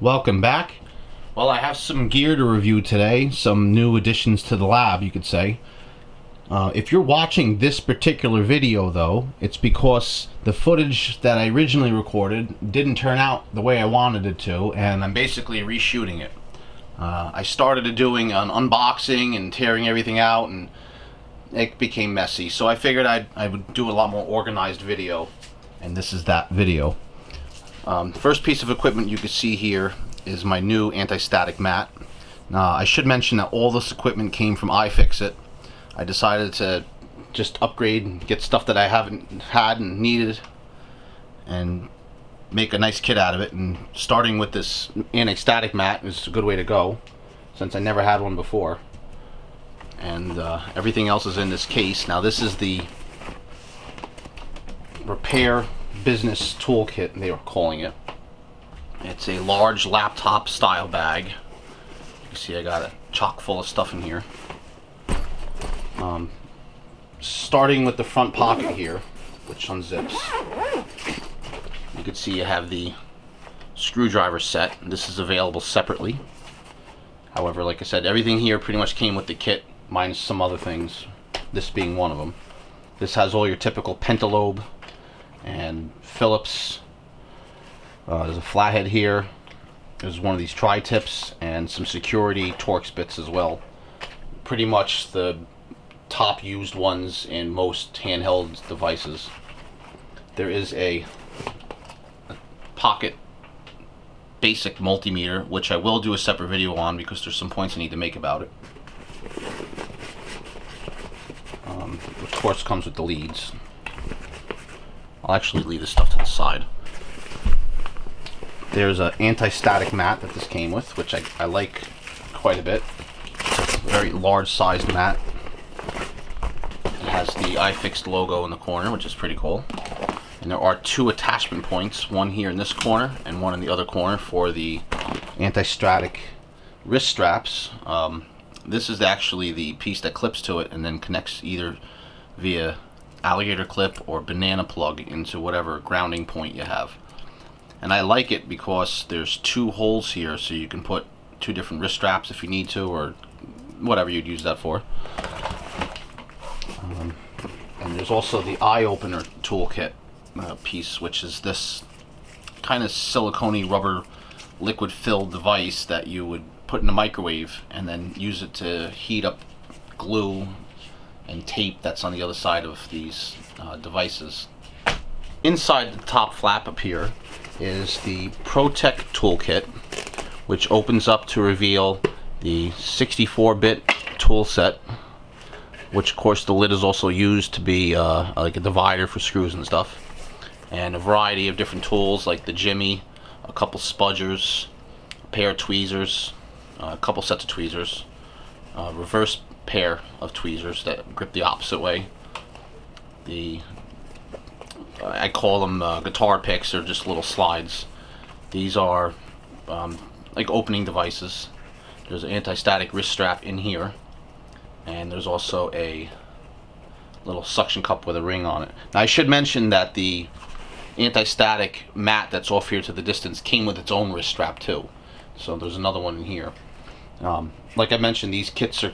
Welcome back. Well, I have some gear to review today, some new additions to the lab, you could say. If you're watching this particular video, though, it's because the footage that I originally recorded didn't turn out the way I wanted it to, and I'm basically reshooting it. I started doing an unboxing and tearing everything out, and it became messy, so I figured I would do a lot more organized video, and this is that video. The first piece of equipment you can see here is my new anti-static mat. I should mention that all this equipment came from IFIXIT. I decided to just upgrade and get stuff that I haven't had and needed and make a nice kit out of it, and starting with this anti-static mat is a good way to go since I never had one before. And everything else is in this case. Now this is the repair business toolkit, they were calling it. It's a large laptop style bag. You can see I got it chock full of stuff in here. Starting with the front pocket here, which unzips, you can see you have the screwdriver set. This is available separately. However, like I said, everything here pretty much came with the kit, minus some other things, this being one of them. This has all your typical pentalobe and Phillips. There's a flathead here. There's one of these tri-tips and some security Torx bits as well. Pretty much the top used ones in most handheld devices. There is a pocket basic multimeter, which I will do a separate video on because there's some points I need to make about it. Of course comes with the leads. I'll actually leave this stuff to the side. There's an anti-static mat that this came with, which I like quite a bit. It's a very large sized mat. It has the iFixit logo in the corner, which is pretty cool. And there are two attachment points, one here in this corner and one in the other corner for the anti-static wrist straps. This is actually the piece that clips to it and then connects either via alligator clip or banana plug into whatever grounding point you have. And I like it because there's two holes here, so you can put two different wrist straps if you need to, or whatever you'd use that for. And there's also the Opener Toolkit piece, which is this kind of silicone rubber liquid filled device that you would put in a microwave and then use it to heat up glue and tape that's on the other side of these devices. Inside the top flap up here is the ProTech toolkit, which opens up to reveal the 64-bit tool set, which of course the lid is also used to be like a divider for screws and stuff, and a variety of different tools like the jimmy, a couple spudgers, a pair of tweezers, a couple sets of tweezers, a reverse pair of tweezers that grip the opposite way. I call them guitar picks, or just little slides. These are like opening devices. There's an anti-static wrist strap in here, and there's also a little suction cup with a ring on it. Now I should mention that the anti-static mat that's off here to the distance came with its own wrist strap too, so there's another one in here. Like I mentioned, these kits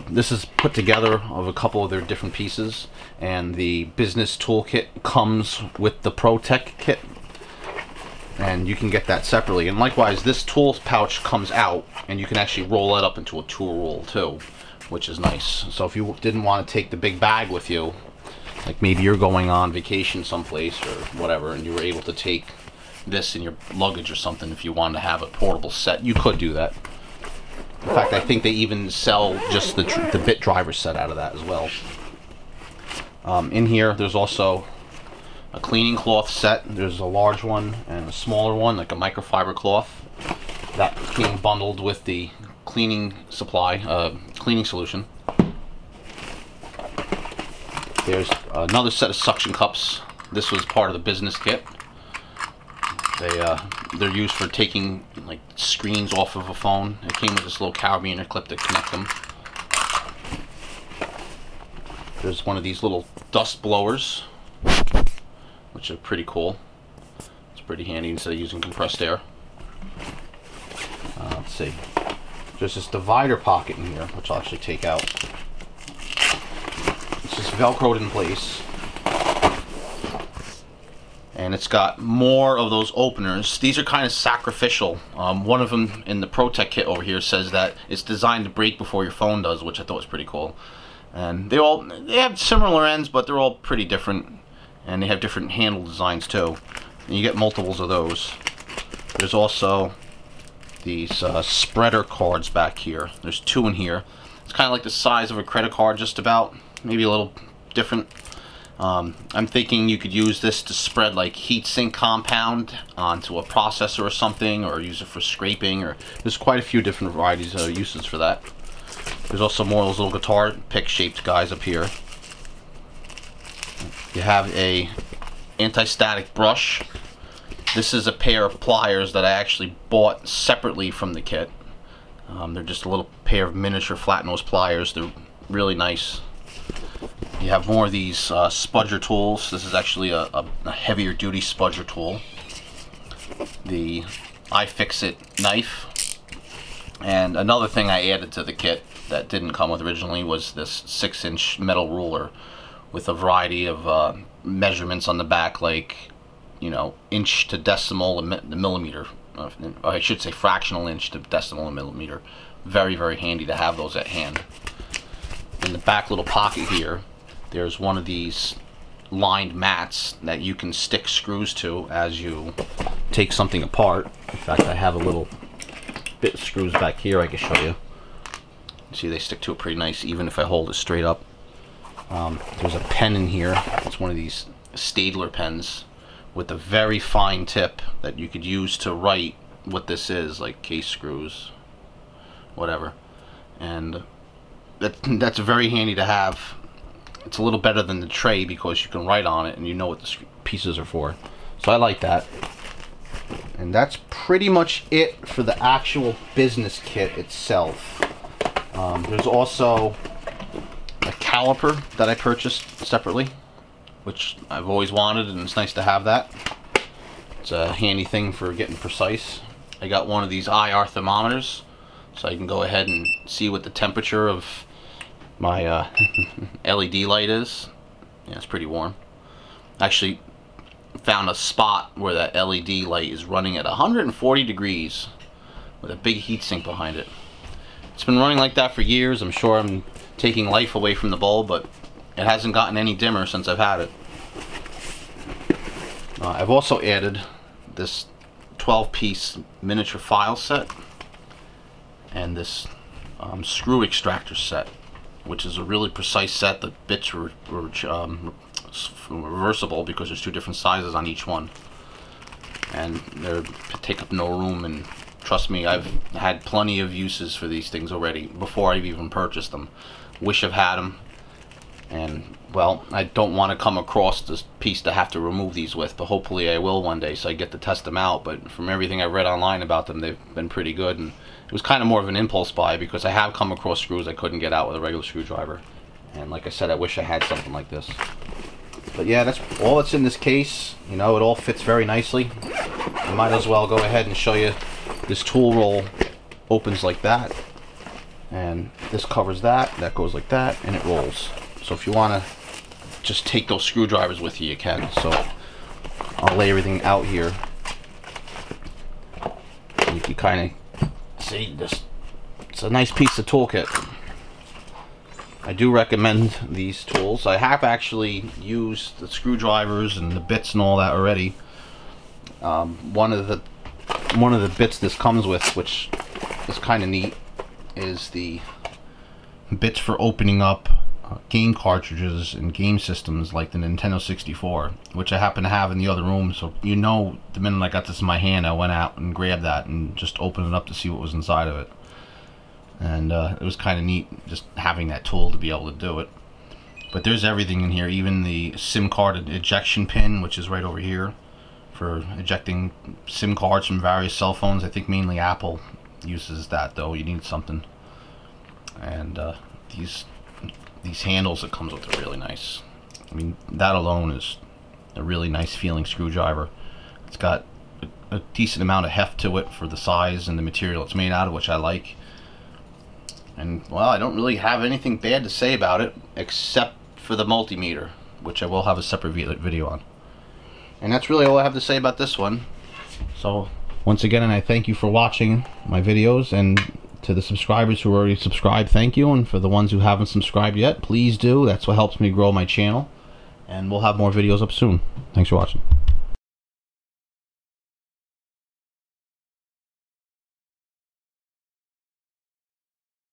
this is put together of a couple of their different pieces, and the business toolkit comes with the ProTech kit, and you can get that separately. And likewise, this tool pouch comes out, and you can actually roll it up into a tool roll too, which is nice. So if you didn't want to take the big bag with you, like maybe you're going on vacation someplace or whatever, and you were able to take this in your luggage or something, if you wanted to have a portable set, you could do that. In fact, I think they even sell just the bit driver set out of that as well. In here, there's also a cleaning cloth set. There's a large one and a smaller one, like a microfiber cloth. That came bundled with the cleaning supply, cleaning solution. There's another set of suction cups. This was part of the business kit. They're used for taking like screens off of a phone. It came with this little carabiner clip to connect them. There's one of these little dust blowers, which are pretty cool. It's pretty handy instead of using compressed air. see. There's this divider pocket in here, which I'll actually take out. It's just velcroed in place. And it's got more of those openers. These are kind of sacrificial. One of them in the ProTech kit over here says that it's designed to break before your phone does, which I thought was pretty cool. And they have similar ends, but they're all pretty different. And they have different handle designs too. And you get multiples of those. There's also these spreader cards back here. There's 2 in here. It's kind of like the size of a credit card, just about. Maybe a little different. I'm thinking you could use this to spread like heatsink compound onto a processor or something, or use it for scraping, or there's quite a few different varieties of uses for that. There's also more of those little guitar pick shaped guys up here. You have a anti-static brush. This is a pair of pliers that I actually bought separately from the kit. They're just a little pair of miniature flat nose pliers. They're really nice. You have more of these spudger tools. This is actually a heavier duty spudger tool. The IFIXIT knife. And another thing I added to the kit that didn't come with originally was this 6-inch metal ruler with a variety of measurements on the back, like, you know, inch to decimal and millimeter. I should say fractional inch to decimal and millimeter. Very, very handy to have those at hand. In the back little pocket here, there's one of these lined mats that you can stick screws to as you take something apart. In fact, I have a little bit of screws back here I can show you. See, they stick to it pretty nice even if I hold it straight up. There's a pen in here. It's one of these Stadler pens with a very fine tip that you could use to write what this is, like case screws, whatever. And that's very handy to have. It's a little better than the tray because you can write on it and you know what the pieces are for. So I like that. And that's pretty much it for the actual business kit itself. There's also a caliper that I purchased separately, which I've always wanted, and it's nice to have that. It's a handy thing for getting precise. I got one of these IR thermometers, so I can go ahead and see what the temperature of my LED light is. Yeah, it's pretty warm. Actually found a spot where that LED light is running at 140 degrees with a big heatsink behind it. It's been running like that for years. I'm sure I'm taking life away from the bulb, but it hasn't gotten any dimmer since I've had it. I've also added this 12-piece miniature file set and this screw extractor set, which is a really precise set. The bits were reversible because there's 2 different sizes on each one, and they take up no room. And trust me, I've had plenty of uses for these things already before I've even purchased them. Wish I've had them, and well, I don't want to come across this piece to have to remove these with, but hopefully I will one day so I get to test them out. But from everything I've read online about them, they've been pretty good, and it was kind of more of an impulse buy because I have come across screws I couldn't get out with a regular screwdriver, and like I said, I wish I had something like this. But yeah, that's all that's in this case. You know, it all fits very nicely. I might as well go ahead and show you. This tool roll opens like that, and this covers that, that goes like that, and it rolls. So if you want to just take those screwdrivers with you, you can. So I'll lay everything out here. You can kind of see this. It's a nice piece of toolkit. I do recommend these tools. I have actually used the screwdrivers and the bits and all that already. One of the bits this comes with, which is kind of neat, is the bits for opening up game cartridges and game systems like the Nintendo 64, which I happen to have in the other room. So you know, the minute I got this in my hand, I went out and grabbed that and just opened it up to see what was inside of it. And it was kind of neat just having that tool to be able to do it. But there's everything in here, even the SIM card ejection pin, which is right over here for ejecting SIM cards from various cell phones. I think mainly Apple uses that, though. You need something. And these handles that comes with are really nice. I mean, that alone is a really nice feeling screwdriver. It's got a decent amount of heft to it for the size and the material it's made out of, which I like. And well, I don't really have anything bad to say about it except for the multimeter, which I will have a separate video on. And that's really all I have to say about this one. So once again, and I thank you for watching my videos, and to the subscribers who already subscribed, thank you, and for the ones who haven't subscribed yet, please do. That's what helps me grow my channel, and we'll have more videos up soon. Thanks for watching.